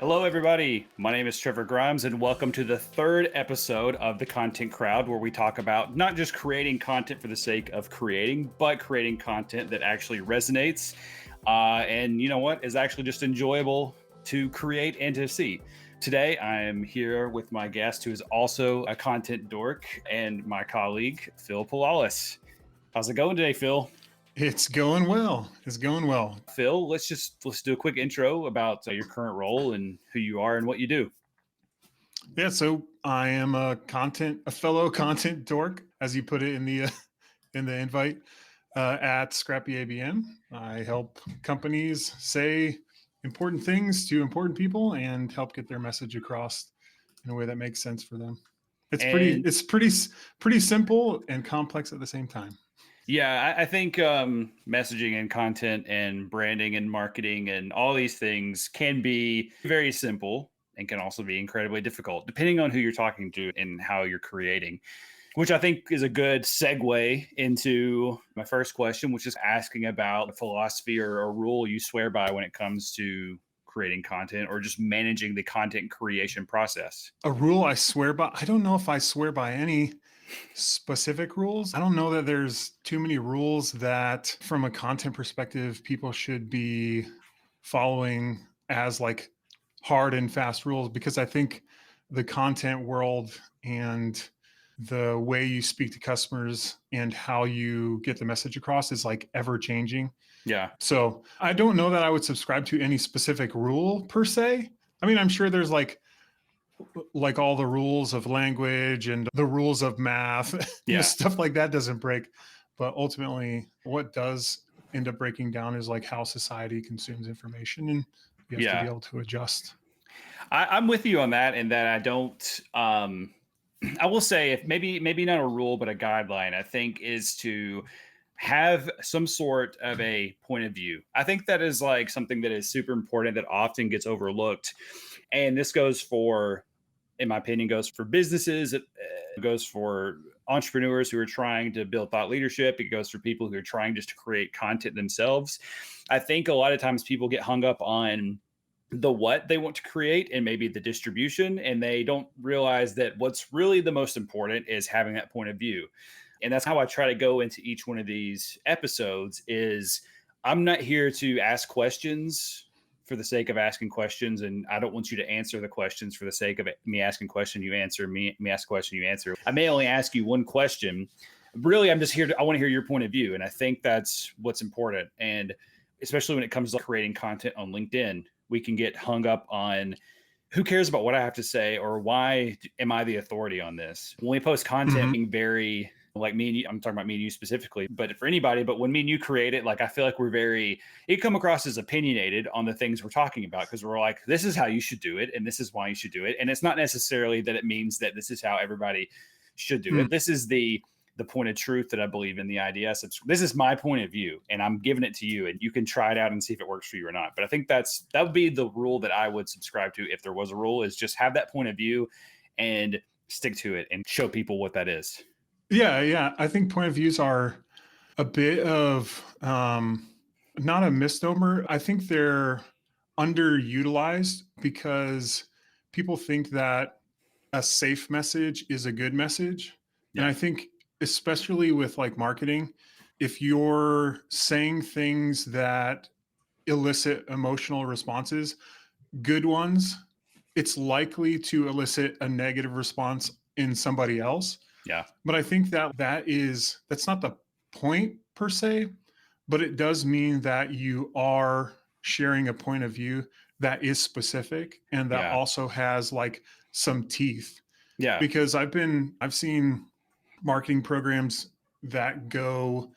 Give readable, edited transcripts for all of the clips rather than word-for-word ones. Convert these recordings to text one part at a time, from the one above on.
Hello, everybody. My name is Trevor Grimes, and welcome to the third episode of The Content Crowd, where we talk about not just creating content for the sake of creating, but creating content that actually resonates. And you know what? Is actually just enjoyable to create and to see. Today, I am here with my guest, who is also a content dork, and my colleague, Phil Pilalas. How's it going today, Phil? It's going well. It's going well. Phil, let's do a quick intro about your current role and who you are and what you do. Yeah, so I am a fellow content dork, as you put it in the invite, at Scrappy ABM. I help companies say important things to important people and help get their message across in a way that makes sense for them. It's pretty simple and complex at the same time. Yeah, I think messaging and content and branding and marketing and all these things can be very simple and can also be incredibly difficult, depending on who you're talking to and how you're creating, which I think is a good segue into my first question, which is asking about a philosophy or a rule you swear by when it comes to creating content or just managing the content creation process. A rule I swear by? I don't know if I swear by any specific rules. I don't know that there's too many rules that, from a content perspective, people should be following as like hard and fast rules, because I think the content world and the way you speak to customers and how you get the message across is like ever changing. Yeah. So I don't know that I would subscribe to any specific rule per se. I mean, I'm sure there's like all the rules of language and the rules of math, Yeah. stuff like that doesn't break. But ultimately, what does end up breaking down is like how society consumes information, and you have to be able to adjust. I'm with you on that, and that I don't. I will say, if maybe not a rule, but a guideline, I think is to have some sort of a point of view. I think that is like something that is super important that often gets overlooked, and this goes for, in my opinion, goes for businesses. It goes for entrepreneurs who are trying to build thought leadership. It goes for people who are trying just to create content themselves. I think a lot of times people get hung up on the what they want to create and maybe the distribution, and they don't realize that what's really the most important is having that point of view. And that's how I try to go into each one of these episodes. Is I'm not here to ask questions for the sake of asking questions, and I don't want you to answer the questions for the sake of me asking question you answer, me ask a question you answer. I may only ask you one question. Really, I'm just here I want to hear your point of view, and I think that's what's important. And especially when it comes to creating content on LinkedIn, we can get hung up on who cares about what I have to say, or why am I the authority on this? When we post content, being very like me and you, I'm talking about me and you specifically, but for anybody, but when me and you create it, like I feel like it come across as opinionated on the things we're talking about, because we're like, this is how you should do it, and this is why you should do it. And it's not necessarily that it means that this is how everybody should do it. This is the point of truth that I believe in, the IDS. This is my point of view, and I'm giving it to you, and you can try it out and see if it works for you or not. But I think that would be the rule that I would subscribe to if there was a rule, is just have that point of view and stick to it and show people what that is. Yeah. I think point of views are a bit of not a misnomer. I think they're underutilized because people think that a safe message is a good message. Yeah. And I think especially with like marketing, if you're saying things that elicit emotional responses, good ones, it's likely to elicit a negative response in somebody else. Yeah. But I think that's not the point per se, but it does mean that you are sharing a point of view that is specific and that also has like some teeth. Yeah. Because I've seen marketing programs that go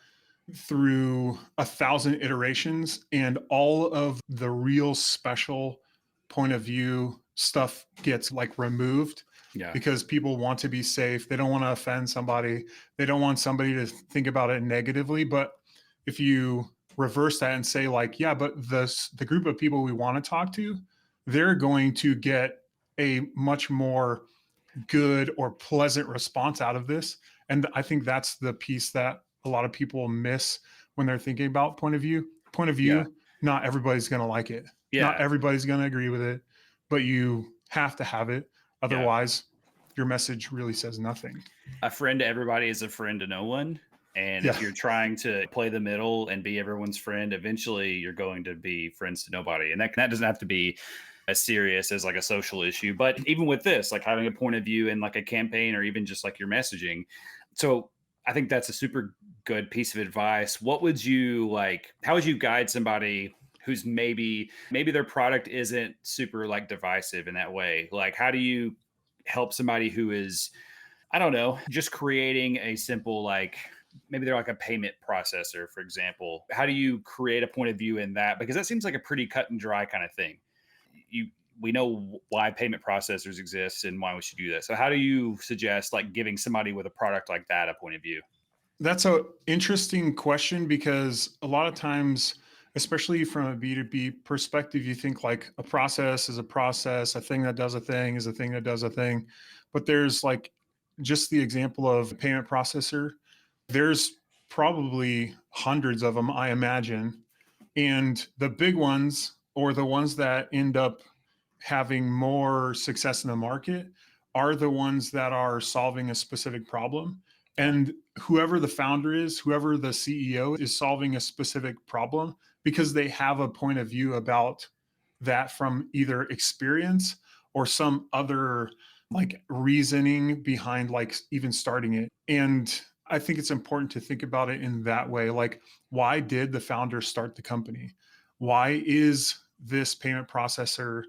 through 1,000 iterations, and all of the real special point of view stuff gets like removed. Yeah. Because people want to be safe. They don't want to offend somebody. They don't want somebody to think about it negatively. But if you reverse that and say like, yeah, but the group of people we want to talk to, they're going to get a much more good or pleasant response out of this. And I think that's the piece that a lot of people miss when they're thinking about point of view. Not everybody's going to like it. Yeah. Not everybody's going to agree with it. but you have to have it. Yeah. Otherwise, your message really says nothing. A friend to everybody is a friend to no one. And Yeah. if you're trying to play the middle and be everyone's friend, eventually you're going to be friends to nobody. And that doesn't have to be as serious as like a social issue. But even with this, like having a point of view in like a campaign or even just like your messaging. So I think that's a super good piece of advice. What would you like, how would you guide somebody who's maybe their product isn't super like divisive in that way? Like how do you help somebody who is, I don't know, just creating a simple like maybe they're like a payment processor, for example. How do you create a point of view in that? Because that seems like a pretty cut and dry kind of thing. You We know why payment processors exist and why we should do that. So how do you suggest like giving somebody with a product like that a point of view? That's a interesting question because a lot of times, especially from a B2B perspective, you think like a process is a process, a thing that does a thing is a thing that does a thing. But there's like just the example of a payment processor. There's probably hundreds of them, I imagine. And the big ones, or the ones that end up having more success in the market, are the ones that are solving a specific problem. Yeah. And whoever the founder is, whoever the CEO is solving a specific problem because they have a point of view about that from either experience or some other like reasoning behind like even starting it. And I think it's important to think about it in that way. Like, why did the founder start the company? Why is this payment processor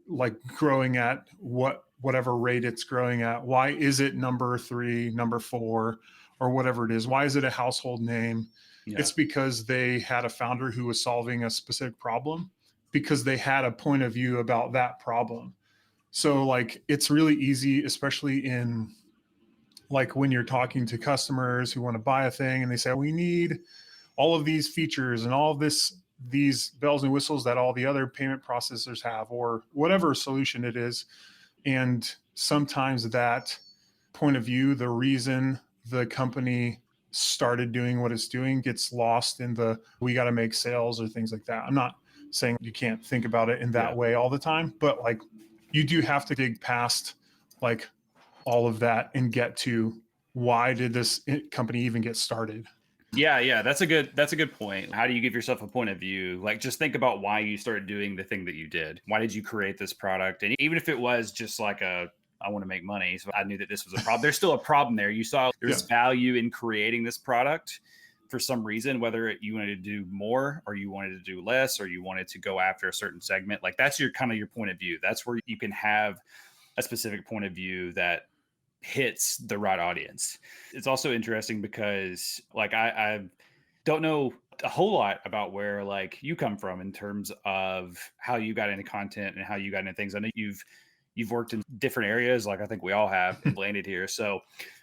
like growing at whatever rate it's growing at? Why is it number 3, number 4, or whatever it is? Why is it a household name? Yeah. It's because they had a founder who was solving a specific problem because they had a point of view about that problem. So like it's really easy, especially in like when you're talking to customers who want to buy a thing and they say, we need all of these features and all of these bells and whistles that all the other payment processors have, or whatever solution it is. And sometimes that point of view, the reason the company started doing what it's doing, gets lost in the we got to make sales or things like that. I'm not saying you can't think about it in that Yeah. way all the time, but like you do have to dig past like all of that and get to why did this company even get started. Yeah, that's a good point. How do you give yourself a point of view? Like just think about why you started doing the thing that you did. Why did you create this product? And even if it was just like a I want to make money, so I knew that this was a problem. There's still a problem there. You saw Yeah. there's value in creating this product for some reason, whether you wanted to do more or you wanted to do less or you wanted to go after a certain segment. Like that's your kind of your point of view. That's where you can have a specific point of view that hits the right audience. It's also interesting because like I don't know a whole lot about where like you come from in terms of how you got into content and how you got into things. I know you've worked in different areas, like I think we all have, and landed here. So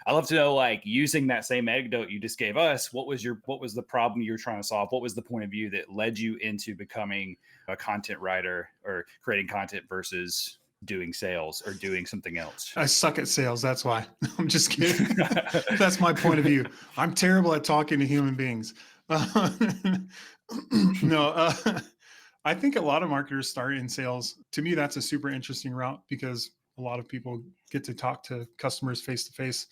I love to know, like using that same anecdote you just gave us, what was the problem you were trying to solve? What was the point of view that led you into becoming a content writer or creating content versus doing sales or doing something else? I suck at sales. That's why. I'm just kidding. That's my point of view. I'm terrible at talking to human beings. Uh, no, I think a lot of marketers start in sales. To me, that's a super interesting route because a lot of people get to talk to customers face to face.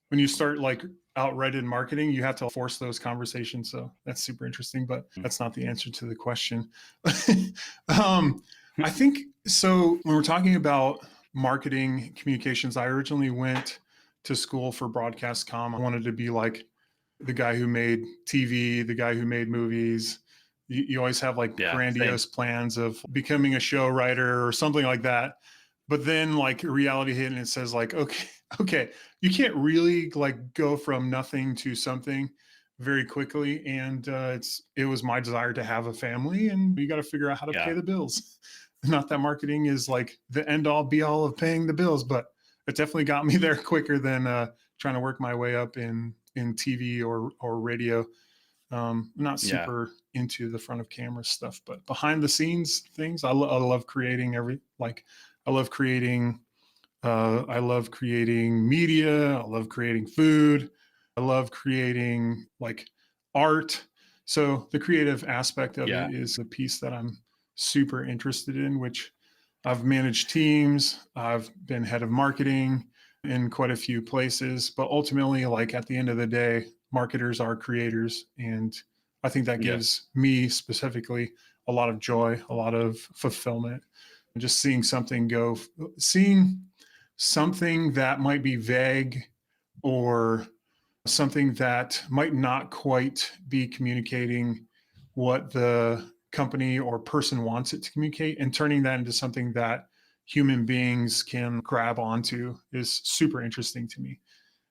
When you start like outright in marketing, you have to force those conversations. So that's super interesting, but that's not the answer to the question. I think so. When we're talking about marketing communications, I originally went to school for broadcast comm. I wanted to be like the guy who made TV, the guy who made movies. You always have like Yeah, same. grandiose plans of becoming a show writer or something like that. But then like reality hit and it says like, okay, you can't really like go from nothing to something very quickly. And it was my desire to have a family and you got to figure out how to pay Yeah. the bills. Not that marketing is like the end all be all of paying the bills, but it definitely got me there quicker than trying to work my way up in TV or radio. I'm not Yeah. super into the front of camera stuff, but behind the scenes things, I love creating I love creating, I love creating media. I love creating food. I love creating like art. So the creative aspect of Yeah. it is a piece that I'm super interested in, which I've managed teams. I've been head of marketing in quite a few places, but ultimately, like at the end of the day, marketers are creators. And I think that Yeah. gives me specifically a lot of joy, a lot of fulfillment. Just seeing something that might be vague or something that might not quite be communicating what the company or person wants it to communicate, and turning that into something that human beings can grab onto is super interesting to me.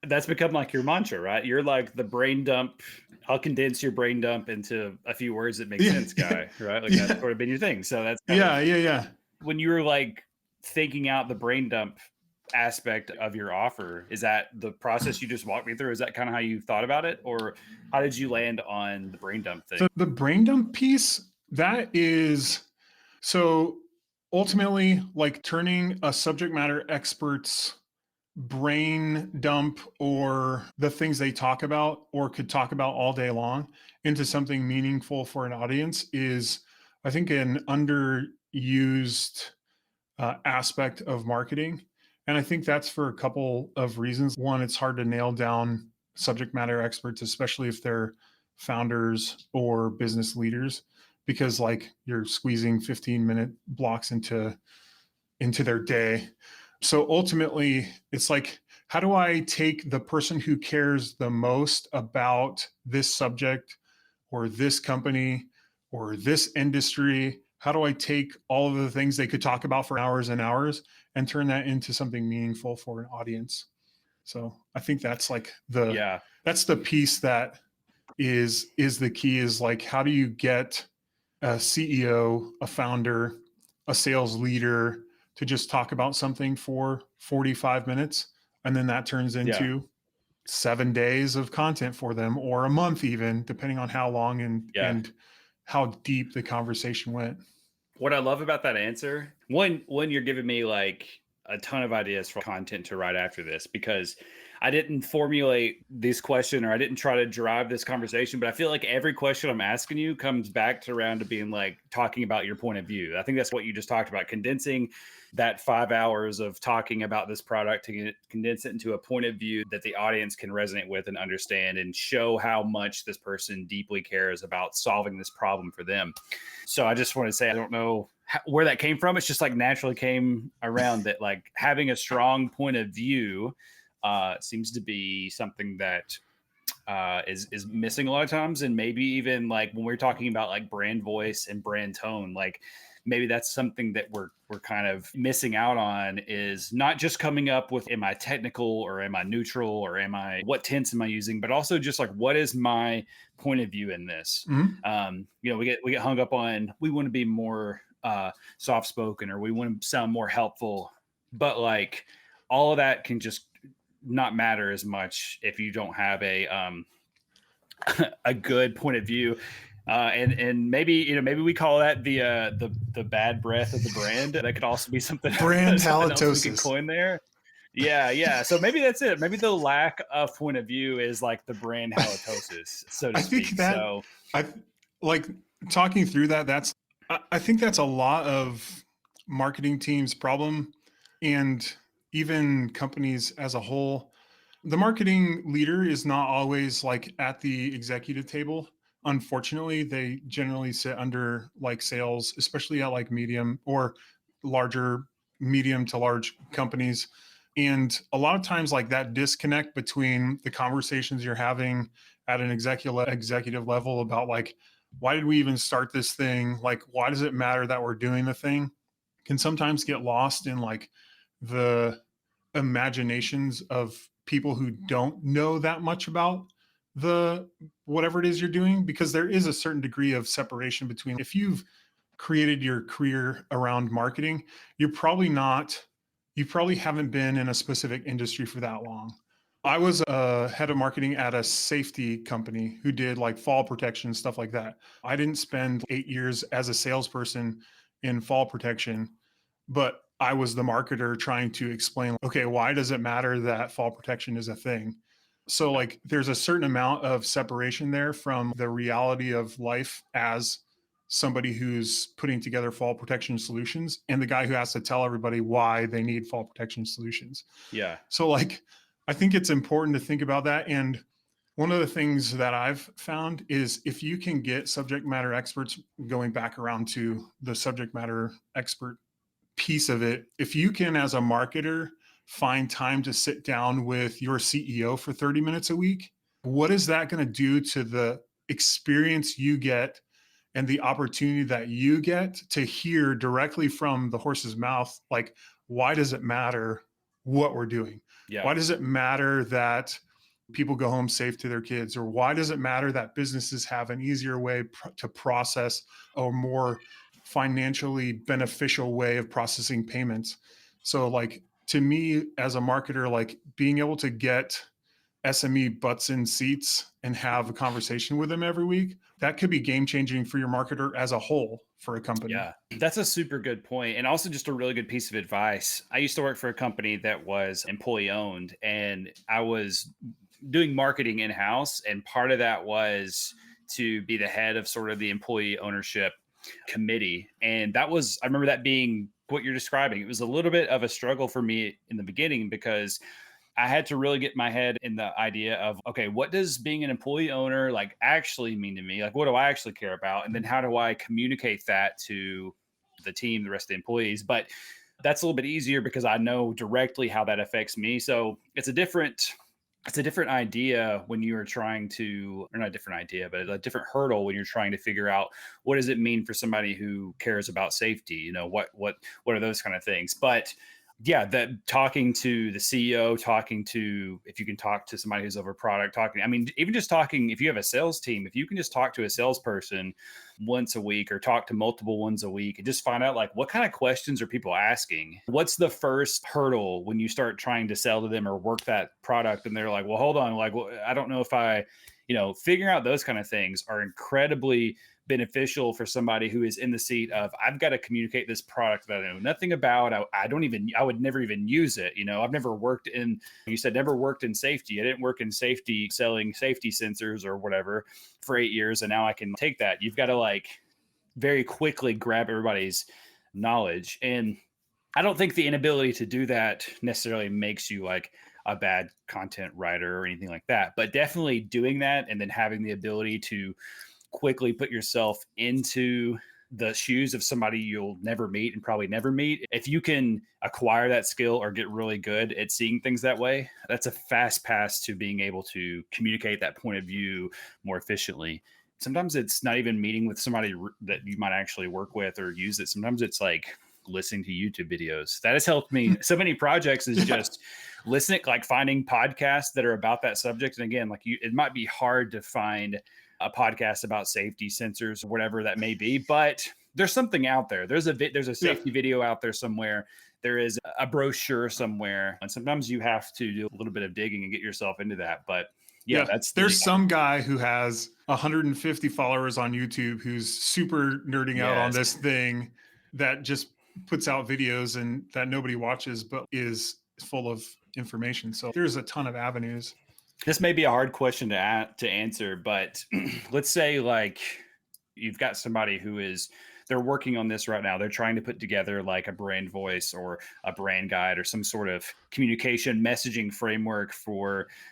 That's become like your mantra, right? You're like the brain dump. I'll condense your brain dump into a few words that make Yeah. sense guy, right? Like that's Yeah. sort of been your thing. So that's kind Yeah. of Yeah. Yeah. when you were like thinking out the brain dump aspect of your offer. Is that the process you just walked me through? Is that kind of how you thought about it? Or how did you land on the brain dump thing? The brain dump piece, that is so ultimately like turning a subject matter expert's brain dump or the things they talk about or could talk about all day long into something meaningful for an audience is, I think, an underused aspect of marketing. And I think that's for a couple of reasons. One, it's hard to nail down subject matter experts, especially if they're founders or business leaders, because like you're squeezing 15-minute blocks into their day. So ultimately, it's like, how do I take the person who cares the most about this subject or this company or this industry? How do I take all of the things they could talk about for hours and hours and turn that into something meaningful for an audience? So I think that's like Yeah. that's the piece that is the key, is like, how do you get a CEO, a founder, a sales leader to just talk about something for 45 minutes. And then that turns Yeah. into 7 days of content for them, or a month, even depending on how long Yeah. and how deep the conversation went. What I love about that answer, one, you're giving me like a ton of ideas for content to write after this because I didn't formulate this question or I didn't try to drive this conversation, but I feel like every question I'm asking you comes back to around to being like talking about your point of view. I think that's what you just talked about, condensing that 5 hours of talking about this product to condense it into a point of view that the audience can resonate with and understand and show how much this person deeply cares about solving this problem for them. So I just want to say, I don't know where that came from. It's just like naturally came around that like having a strong point of view seems to be something that is missing a lot of times, and maybe even like when we're talking about like brand voice and brand tone, like maybe that's something that we're kind of missing out on, is not just coming up with am I technical or am I neutral or am I what tense am I using, but also just like what is my point of view in this. Mm-hmm. We get hung up on we want to be more soft spoken or we want to sound more helpful, but like all of that can just not matter as much if you don't have a good point of view. And maybe maybe we call that the bad breath of the brand. That could also be something Brand something else we can halitosis. coin there. Yeah, yeah. So maybe that's it. Maybe the lack of point of view is like the brand halitosis, so to I think speak. that So I like talking through that. I think that's a lot of marketing teams' problem, and even companies as a whole. The marketing leader is not always like at the executive table. Unfortunately, they generally sit under like sales, especially at like medium or larger, medium to large companies. And a lot of times, like that disconnect between the conversations you're having at an executive level about like, why did we even start this thing? Like, why does it matter that we're doing the thing? Can sometimes get lost in like the imaginations of people who don't know that much about the whatever it is you're doing, because there is a certain degree of separation between, if you've created your career around marketing, you're probably not you probably haven't been in a specific industry for that long. I was a head of marketing at a safety company who did like fall protection, stuff like that. I didn't spend 8 years as a salesperson in fall protection, but I was the marketer trying to explain, okay, why does it matter that fall protection is a thing? So like there's a certain amount of separation there from the reality of life as somebody who's putting together fall protection solutions and the guy who has to tell everybody why they need fall protection solutions. Yeah. So like, I think it's important to think about that. And one of the things that I've found is if you can get subject matter experts, going back around to the subject matter expert piece of it, if you can, as a marketer, find time to sit down with your CEO for 30 minutes a week, what is that going to do to the experience you get and the opportunity that you get to hear directly from the horse's mouth? Like, why does it matter what we're doing? Yeah. Why does it matter that people go home safe to their kids? Or why does it matter that businesses have an easier way to process, or more financially beneficial way of processing payments? So like, to me as a marketer, like being able to get SME butts in seats and have a conversation with them every week, that could be game changing for your marketer as a whole for a company. Yeah, that's a super good point. And also, just a really good piece of advice. I used to work for a company that was employee owned, and I was doing marketing in house. And part of that was to be the head of sort of the employee ownership committee. And that was, I remember that being what you're describing. It was a little bit of a struggle for me in the beginning because I had to really get my head in the idea of, okay, what does being an employee owner like actually mean to me? Like, what do I actually care about? And then how do I communicate that to the team, the rest of the employees? But that's a little bit easier because I know directly how that affects me. So it's a different idea when you are trying to, or not a different idea, but a different hurdle when you're trying to figure out what does it mean for somebody who cares about safety? You know, what are those kind of things? But yeah, that talking to the CEO, talking to, if you can talk to somebody who's over product, talking, I mean, even just talking, if you have a sales team, if you can just talk to a salesperson once a week or talk to multiple ones a week and just find out like what kind of questions are people asking? What's the first hurdle when you start trying to sell to them or work that product? And they're like, well, hold on, like, well, I don't know if I, figuring out those kind of things are incredibly beneficial for somebody who is in the seat of, I've got to communicate this product that I know nothing about. I would never even use it. I've never worked in, you said never worked in safety. I didn't work in safety selling safety sensors or whatever for 8 years. And now I can take that. You've got to like very quickly grab everybody's knowledge. And I don't think the inability to do that necessarily makes you like a bad content writer or anything like that, but definitely doing that and then having the ability to quickly put yourself into the shoes of somebody you'll never meet and probably never meet. If you can acquire that skill or get really good at seeing things that way, that's a fast pass to being able to communicate that point of view more efficiently. Sometimes it's not even meeting with somebody that you might actually work with or use it. Sometimes it's like listening to YouTube videos. That has helped me so many projects is just listening, like finding podcasts that are about that subject. And again, like it might be hard to find a podcast about safety sensors or whatever that may be, but there's something out there. There's a safety video out there somewhere. There is a brochure somewhere. And sometimes you have to do a little bit of digging and get yourself into that. But yeah, there's some guy who has 150 followers on YouTube who's super nerding out on this thing that just puts out videos and that nobody watches, but is full of information. So there's a ton of avenues. This may be a hard question to answer, but let's say like you've got somebody they're working on this right now. They're trying to put together like a brand voice or a brand guide or some sort of communication messaging framework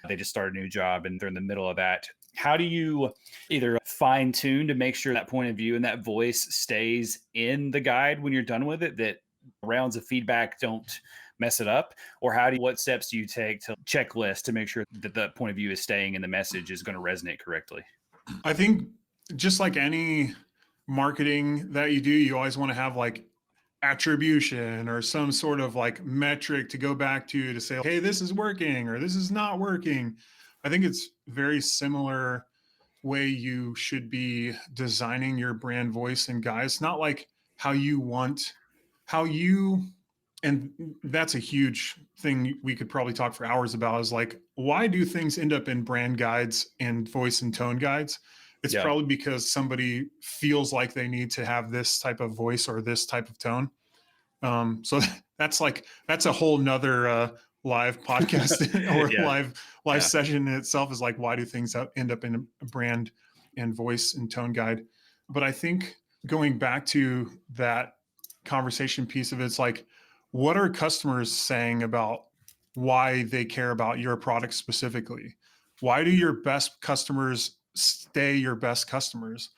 they just started a new job and they're in the middle of that. How do you either fine tune to make sure that point of view and that voice stays in the guide when you're done with it, that rounds of feedback don't mess it up? Or what steps do you take to checklist to make sure that the point of view is staying and the message is going to resonate correctly? I think just like any marketing that you do, you always want to have like attribution or some sort of like metric to go back to say, hey, this is working or this is not working. I think it's very similar way you should be designing your brand voice and guides, not like and that's a huge thing we could probably talk for hours about, is like, why do things end up in brand guides and voice and tone guides? It's probably because somebody feels like they need to have this type of voice or this type of tone. So that's a whole nother live podcast or live session in itself, is like, why do things end up in a brand and voice and tone guide? But I think going back to that conversation piece of it, it's like, what are customers saying about why they care about your product specifically? Why do your best customers stay your best customers?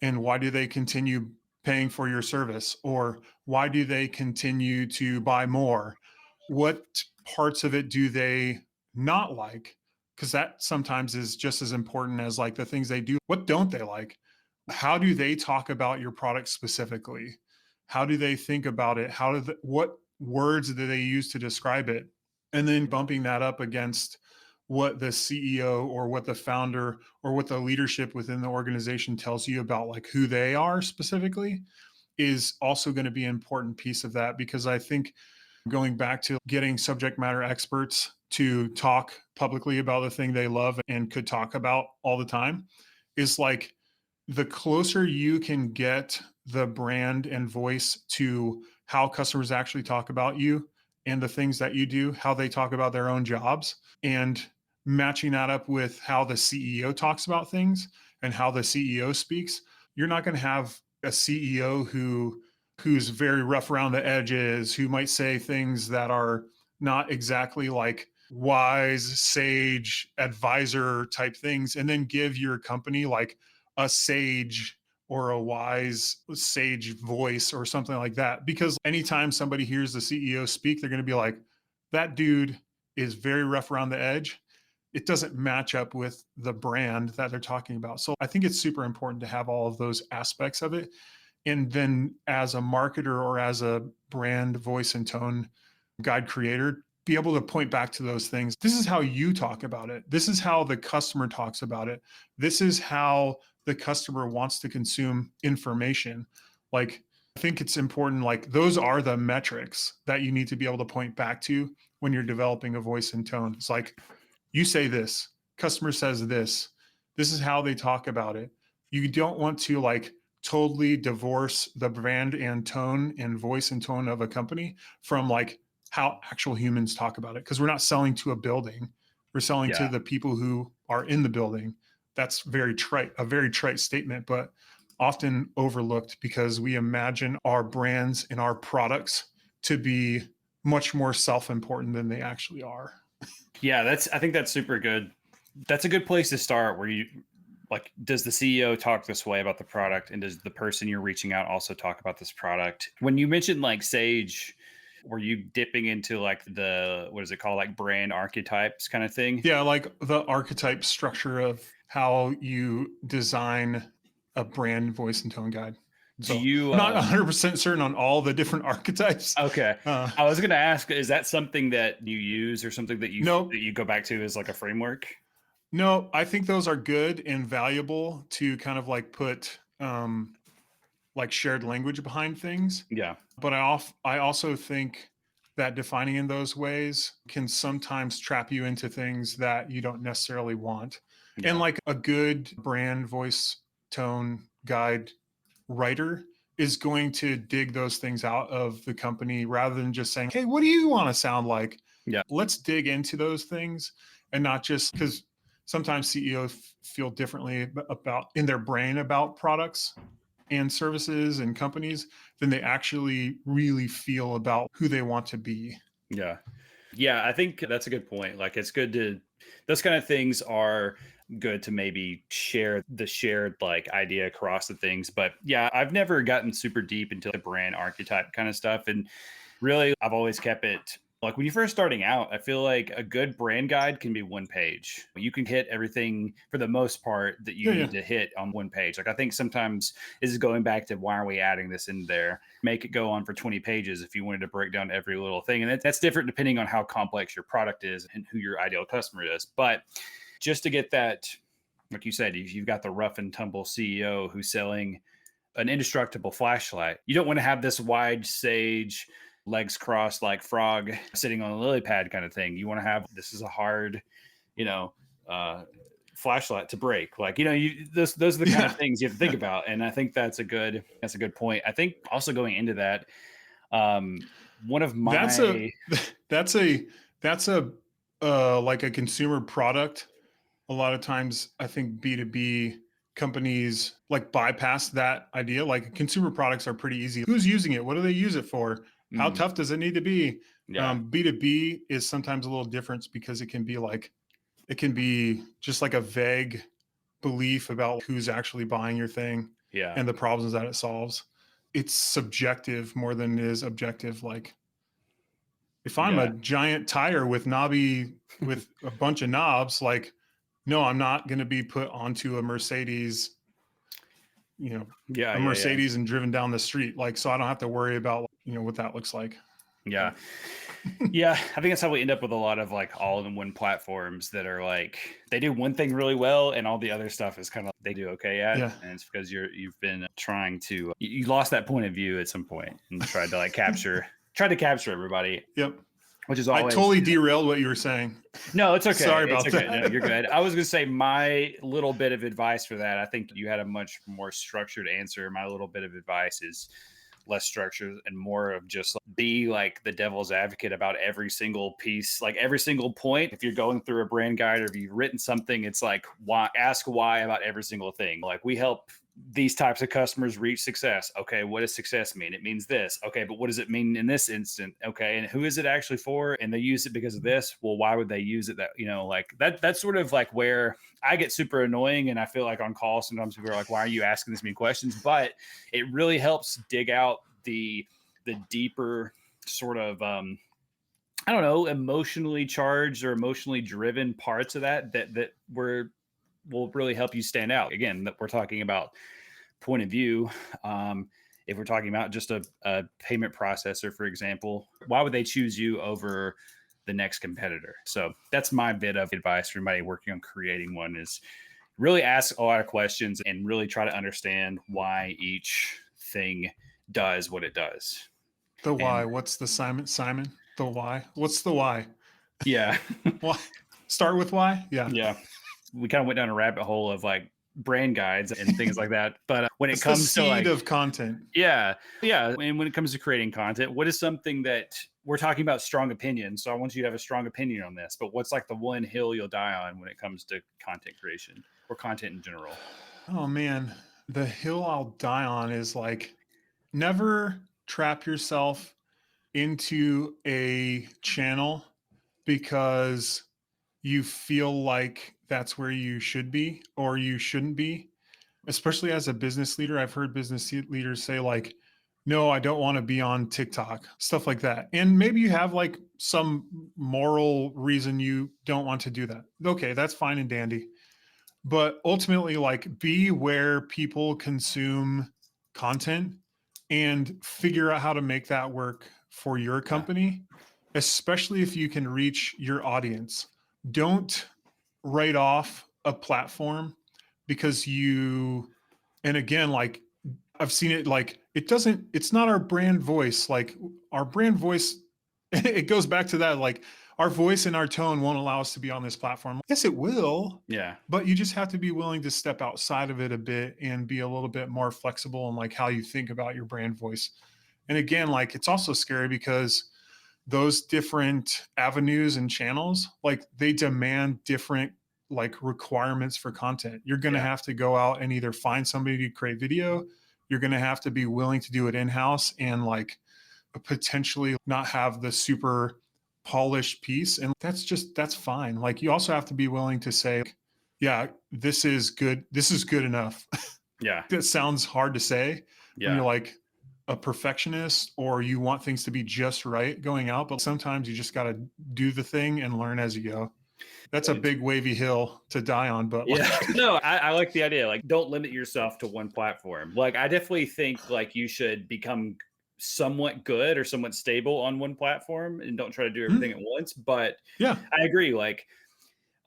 And why do they continue paying for your service? Or why do they continue to buy more? What parts of it do they not like? Because that sometimes is just as important as like the things they do. What don't they like? How do they talk about your product specifically? How do they think about it? What words do they use to describe it? And then bumping that up against what the CEO or what the founder or what the leadership within the organization tells you about like who they are specifically is also going to be an important piece of that, because I think going back to getting subject matter experts to talk publicly about the thing they love and could talk about all the time is like the closer you can get the brand and voice to how customers actually talk about you and the things that you do, how they talk about their own jobs, and matching that up with how the CEO talks about things and how the CEO speaks, you're not going to have a CEO who's very rough around the edges, who might say things that are not exactly like wise sage advisor type things, and then give your company like a sage or a wise sage voice or something like that. Because anytime somebody hears the CEO speak, they're going to be like, that dude is very rough around the edge. It doesn't match up with the brand that they're talking about. So I think it's super important to have all of those aspects of it. And then as a marketer or as a brand voice and tone guide creator, be able to point back to those things. This is how you talk about it. This is how the customer talks about it. This is how the customer wants to consume information. Like, I think it's important, like, those are the metrics that you need to be able to point back to when you're developing a voice and tone. It's like, you say this, customer says this is how they talk about it. You don't want to like totally divorce the brand and tone and voice and tone of a company from like how actual humans talk about it, because we're not selling to a building, we're selling to Yeah. the people who are in the building. That's a very trite statement, but often overlooked because we imagine our brands and our products to be much more self-important than they actually are. Yeah, I think that's super good. That's a good place to start where you like, does the CEO talk this way about the product? And does the person you're reaching out also talk about this product? When you mentioned like Sage, were you dipping into like what is it called? Like brand archetypes kind of thing? Yeah, like the archetype structure of how you design a brand voice and tone guide. Do So you, I'm not 100% certain on all the different archetypes. okay. Uh, I was going to ask, is that something that you use or something that no, you go back to as like a framework? no, I think those are good and valuable to kind of like put like shared language behind things. Yeah. But I also think that defining in those ways can sometimes trap you into things that you don't necessarily want. And Yeah. like a good brand voice tone guide writer is going to dig those things out of the company rather than just saying, hey, what do you want to sound like? Yeah. Let's dig into those things, and not just because sometimes CEOs feel differently about in their brain about products and services and companies than they actually really feel about who they want to be. Yeah. Yeah, I think that's a good point. Like it's good to those kind of things are good to maybe share the shared like idea across the things. But yeah, I've never gotten super deep into the brand archetype kind of stuff. And really I've always kept it like when you're first starting out, I feel like a good brand guide can be one page. You can hit everything for the most part that you Yeah, yeah, need to hit on one page. Like I think sometimes this is going back to why are we adding this in there? Make it go on for 20 pages if you wanted to break down every little thing. And that's different depending on how complex your product is and who your ideal customer is. But just to get that, like you said, if you've got the rough and tumble CEO who's selling an indestructible flashlight, you don't want to have this wide sage, legs crossed like frog sitting on a lily pad kind of thing. You want to have this is a hard, you know, flashlight to break. Like, those are the kind of yeah. things you have to think about. And I think that's a good point. I think also going into that, one of That's a my that's a that's a like a consumer product. A lot of times, I think B2B companies like bypass that idea. Like consumer products are pretty easy. Who's using it? What do they use it for? How Mm, tough does it need to be? yeah. B2B is sometimes a little different because it can be just like a vague belief about who's actually buying your thing Yeah. and the problems that it solves. It's subjective more than it is objective. Like if I'm a Yeah. giant tire with a bunch of knobs, like no, I'm not going to be put onto a Mercedes, you know, Yeah. a Yeah. Yeah. Mercedes and driven down the street. Like, so I don't have to worry about, what that looks like. Yeah. Yeah, I think that's how we end up with a lot of like all-in-one platforms that are like they do one thing really well, and all the other stuff is kind of they do okay at, Yeah. and it's because you've been trying to you lost that point of view at some point and tried to capture everybody, Yep. which is I always totally derailed what you were saying. no, it's okay. Sorry It's about okay. that. No, you're good. I was gonna say my little bit of advice for that. I think you had a much more structured answer. My little bit of advice is less structured and more of just be like the devil's advocate about every single piece, like every single point. If you're going through a brand guide or if you've written something, it's like why ask why about every single thing. Like we help these types of customers reach success. Okay, what does success mean? It means this. Okay, but what does it mean in this instant? Okay, and who is it actually for? And they use it because of this. Well, why would they use it? That like that's sort of like where I get super annoying, and I feel like on call sometimes people are like, "Why are you asking this many questions?" But it really helps dig out the deeper sort of I don't know, emotionally charged or emotionally driven parts of that will really help you stand out. Again, that we're talking about point of view. If we're talking about just a payment processor, for example, why would they choose you over the next competitor? So that's my bit of advice for anybody working on creating one is really ask a lot of questions and really try to understand why each thing does what it does. The why. And What's the Simon? The why. What's the why? yeah, Why? Start with why? Yeah. yeah, we kind of went down a rabbit hole of like brand guides and things like that. But when it It's the comes to seed like, of content. yeah, yeah, and when it comes to creating content, what is something that we're talking about strong opinion? So I want you to have a strong opinion on this. But what's like the one hill you'll die on when it comes to content creation or content in general? Oh man, the hill I'll die on is like never trap yourself into a channel because you feel like that's where you should be or you shouldn't be. Especially as a business leader, I've heard business leaders say like, no, I don't want to be on TikTok, stuff like that. And maybe you have like some moral reason you don't want to do that. Okay, that's fine and dandy. But ultimately, like, be where people consume content and figure out how to make that work for your Yeah, company, especially if you can reach your audience. Don't write off a platform because and again, like, I've seen it, like, it's not our brand voice. Like, our brand voice, it goes back to that, like, our voice and our tone won't allow us to be on this platform. Yes, it will, yeah, but you just have to be willing to step outside of it a bit and be a little bit more flexible in like how you think about your brand voice. And again, like, it's also scary because those different avenues and channels, like, they demand different like requirements for content. You're going to yeah, have to go out and either find somebody to create video. You're going to have to be willing to do it in-house and like potentially not have the super polished piece. And that's fine. Like, you also have to be willing to say, yeah, this is good. This is good enough. yeah, That sounds hard to say when you're yeah. like a perfectionist or you want things to be just right going out, but sometimes you just got to do the thing and learn as you go. That's a big wavy hill to die on, but Yeah, like, no, I like the idea. Like, don't limit yourself to one platform. Like, I definitely think like you should become somewhat good or somewhat stable on one platform and don't try to do everything at once. But yeah, I agree. Like,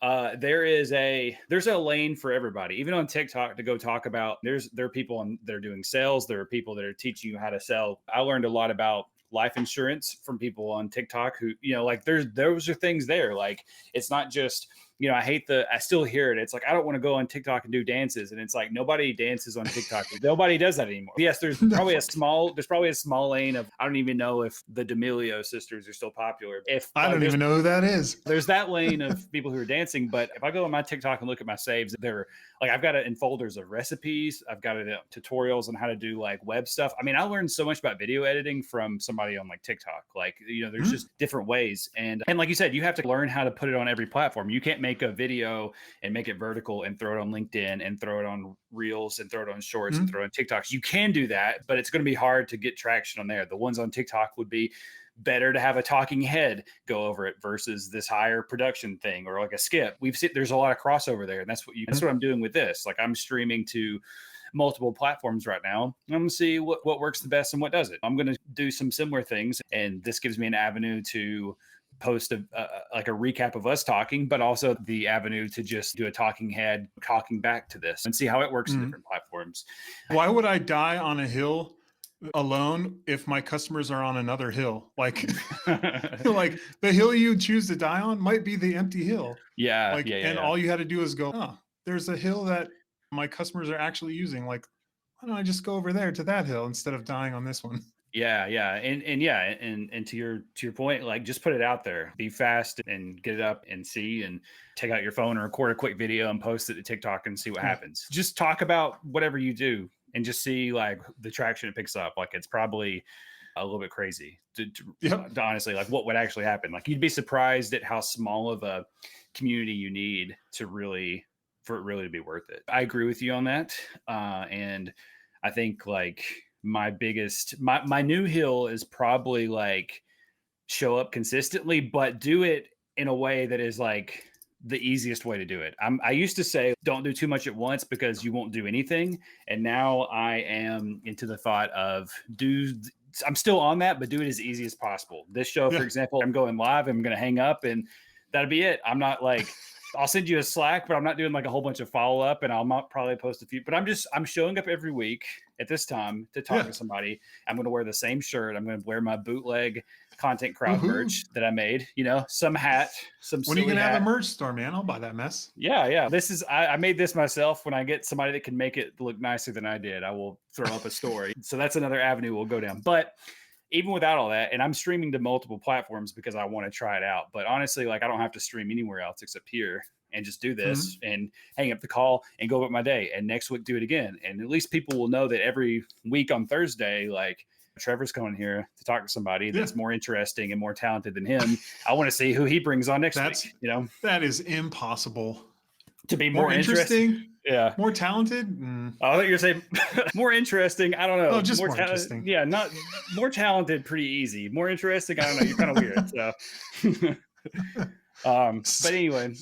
there's a lane for everybody. Even on TikTok to go talk about. There are people that are doing sales. There are people that are teaching you how to sell. I learned a lot about life insurance from people on TikTok who like those are things there. Like, it's not just I still hear it. It's like, I don't want to go on TikTok and do dances. And it's like, nobody dances on TikTok. Nobody does that anymore. Yes, there's probably a small lane of, I don't even know if the D'Amelio sisters are still popular. I don't even know who that is. There's that lane of people who are dancing. But if I go on my TikTok and look at my saves, they're like, I've got it in folders of recipes. I've got it in tutorials on how to do like web stuff. I mean, I learned so much about video editing from somebody on like TikTok. Like, there's just different ways. And like you said, you have to learn how to put it on every platform. You can't make a video and make it vertical and throw it on LinkedIn and throw it on Reels and throw it on Shorts and throw it on TikToks. You can do that, but it's going to be hard to get traction on there. The ones on TikTok would be better to have a talking head go over it versus this higher production thing or like a skip. We've seen there's a lot of crossover there, and that's what I'm doing with this. Like, I'm streaming to multiple platforms right now. I'm going to see what works the best and what doesn't. I'm going to do some similar things, and this gives me an avenue to post like a recap of us talking, but also the avenue to just do a talking head talking back to this and see how it works in different platforms. Why would I die on a hill alone if my customers are on another hill? Like like the hill you choose to die on might be the empty hill. And all you had to do is go, oh, there's a hill that my customers are actually using. Like, why don't I just go over there to that hill instead of dying on this one? And to your point, like, just put it out there, be fast and get it up and see, and take out your phone or record a quick video and post it to TikTok and see what happens. Just talk about whatever you do and just see like the traction it picks up. Like, it's probably a little bit crazy to honestly, like, what would actually happen. Like, you'd be surprised at how small of a community you need for it really to be worth it. I agree with you on that. And I think like my new hill is probably like show up consistently, but do it in a way that is like the easiest way to do it. I used to say, don't do too much at once because you won't do anything. And now I am into the thought of I'm still on that, but do it as easy as possible. This show, for example, I'm going live, I'm going to hang up and that'll be it. I'm not like, I'll send you a Slack, but I'm not doing like a whole bunch of follow up, and I'll not probably post a few, but I'm showing up every week at this time to talk to somebody. I'm going to wear the same shirt. I'm going to wear my bootleg Content Crowd merch that I made, some hat, when are you going to have a merch store, man? I'll buy that mess. Yeah. I made this myself. When I get somebody that can make it look nicer than I did, I will throw up a story. So that's another avenue we'll go down. But even without all that, and I'm streaming to multiple platforms because I want to try it out. But honestly, like, I don't have to stream anywhere else except here, and just do this and hang up the call and go about my day. And next week, do it again. And at least people will know that every week on Thursday, like, Trevor's coming here to talk to somebody that's more interesting and more talented than him. I want to see who he brings on next week. That is impossible. To be more interesting. Yeah. More talented? I thought you were saying more interesting. I don't know. Oh, just more interesting. Yeah, not more talented, pretty easy. More interesting, I don't know. You're kind of weird. So but anyway,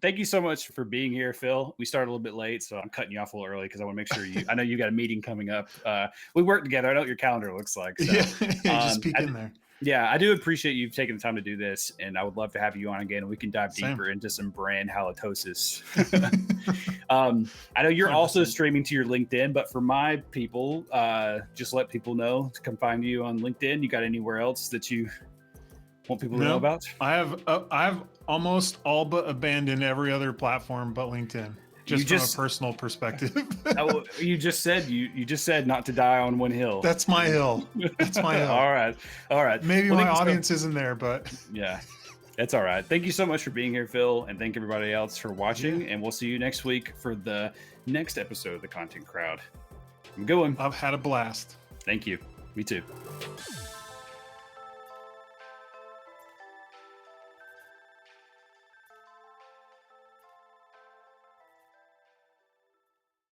thank you so much for being here, Phil. We started a little bit late, so I'm cutting you off a little early because I want to make sure I know you got a meeting coming up. We work together. I know what your calendar looks like. So, just peek in there. Yeah, I do appreciate you taking the time to do this, and I would love to have you on again, and we can dive deeper into some brand halitosis. I know you're 100%. Also streaming to your LinkedIn, but for my people, just let people know to come find you on LinkedIn. You got anywhere else that you want people to know about? I've almost all but abandoned every other platform but LinkedIn. Just from a personal perspective. You just said not to die on one hill. That's my hill. All right. Maybe my audience isn't there, but yeah, that's all right. Thank you so much for being here, Phil, and thank everybody else for watching. And we'll see you next week for the next episode of the Content Crowd. Have a good one. I've had a blast. Thank you. Me too.